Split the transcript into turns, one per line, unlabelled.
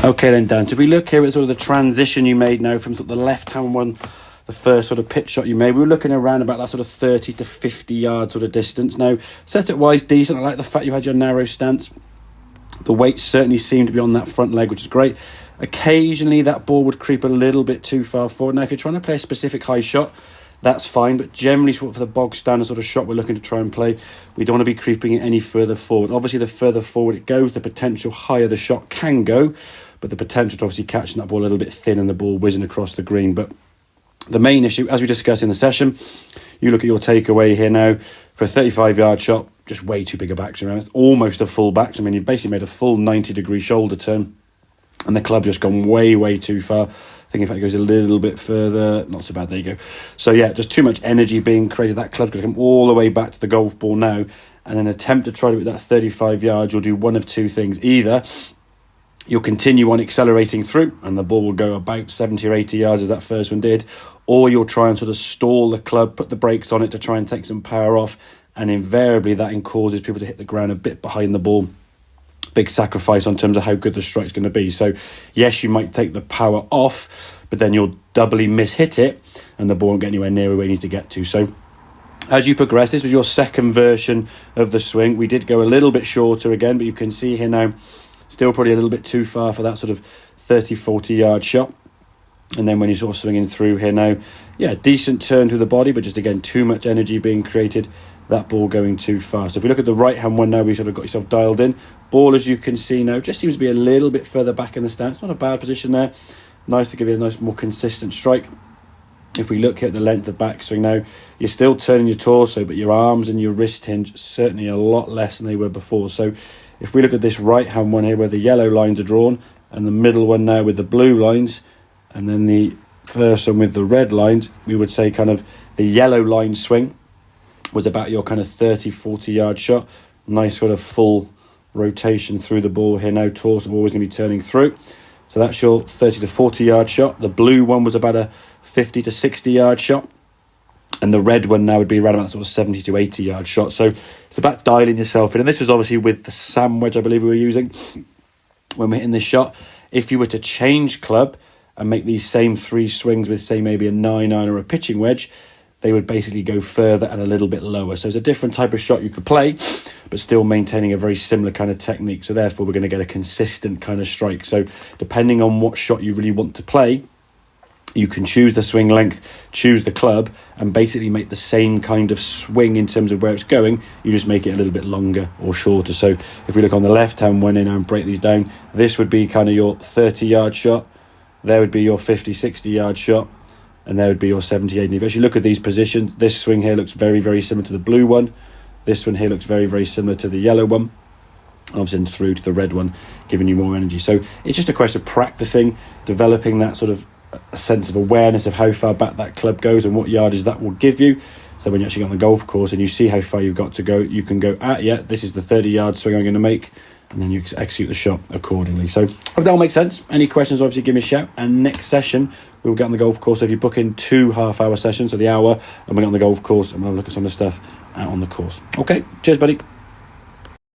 Okay then, Dan, so if we look here at sort of the transition you made now from sort of the left-hand one, the first sort of pitch shot you made, we were looking around about that sort of 30 to 50 yard sort of distance. Now, set-it-wise, decent. I like the fact you had your narrow stance. The weight certainly seemed to be on that front leg, which is great. Occasionally, that ball would creep a little bit too far forward. Now, if you're trying to play a specific high shot, that's fine, but generally for the bog standard sort of shot we're looking to try and play, we don't want to be creeping it any further forward. Obviously, the further forward it goes, the potential higher the shot can go, but the potential to obviously catching that ball a little bit thin and the ball whizzing across the green. But the main issue, as we discussed in the session, you look at your takeaway here now, for a 35-yard shot, just way too big a backswing. It's almost a full backswing. I mean, you've basically made a full 90-degree shoulder turn, and the club just gone way, way too far. I think if it goes a little bit further, not so bad, there you go. So yeah, just too much energy being created. That club's going to come all the way back to the golf ball now, and then attempt to try it with that 35 yards. You'll do one of two things. Either you'll continue on accelerating through, and the ball will go about 70 or 80 yards as that first one did, or you'll try and sort of stall the club, put the brakes on it to try and take some power off, and invariably that causes people to hit the ground a bit behind the ball. Big sacrifice in terms of how good the strike's going to be. So yes, you might take the power off, but then you'll doubly miss-hit it, and the ball won't get anywhere near where you need to get to. So as you progress, this was your second version of the swing. We did go a little bit shorter again, but you can see here now, still probably a little bit too far for that sort of 30, 40-yard shot. And then when you're sort of swinging through here now, yeah, decent turn to the body, but just again, too much energy being created, that ball going too far. So if we look at the right-hand one now, we sort of got yourself dialed in. Ball, as you can see now, just seems to be a little bit further back in the stance. Not a bad position there. Nice to give you a nice, more consistent strike. If we look at the length of backswing now, you're still turning your torso, but your arms and your wrist hinge certainly a lot less than they were before. So if we look at this right-hand one here where the yellow lines are drawn, and the middle one now with the blue lines, and then the first one with the red lines, we would say kind of the yellow line swing was about your kind of 30, 40-yard shot. Nice sort of full rotation through the ball here now. Torso always going to be turning through. So that's your 30 to 40-yard shot. The blue one was about a 50 to 60-yard shot. And the red one now would be around about sort of 70 to 80-yard shot. So it's about dialing yourself in. And this was obviously with the Sam wedge, I believe we were using when we're hitting this shot. If you were to change club and make these same three swings with, say, maybe a 9-iron or a pitching wedge, they would basically go further and a little bit lower. So it's a different type of shot you could play, but still maintaining a very similar kind of technique. So therefore, we're going to get a consistent kind of strike. So depending on what shot you really want to play, you can choose the swing length, choose the club, and basically make the same kind of swing in terms of where it's going. You just make it a little bit longer or shorter. So if we look on the left-hand one and break these down, this would be kind of your 30-yard shot. There would be your 50, 60-yard shot. And there would be your 78. And if you actually look at these positions, this swing here looks very, very similar to the blue one. This one here looks very, very similar to the yellow one. And obviously through to the red one, giving you more energy. So it's just a question of practicing, developing that sort of a sense of awareness of how far back that club goes and what yardage that will give you. So when you actually get on the golf course and you see how far you've got to go, you can go, this is the 30-yard swing I'm going to make. And then you execute the shot accordingly. So hope that all makes sense. Any questions, obviously give me a shout. And next session, we'll get on the golf course. So if you book in 2 half-hour sessions, so the hour, and we'll get on the golf course and we'll look at some of the stuff out on the course. Okay, cheers, buddy.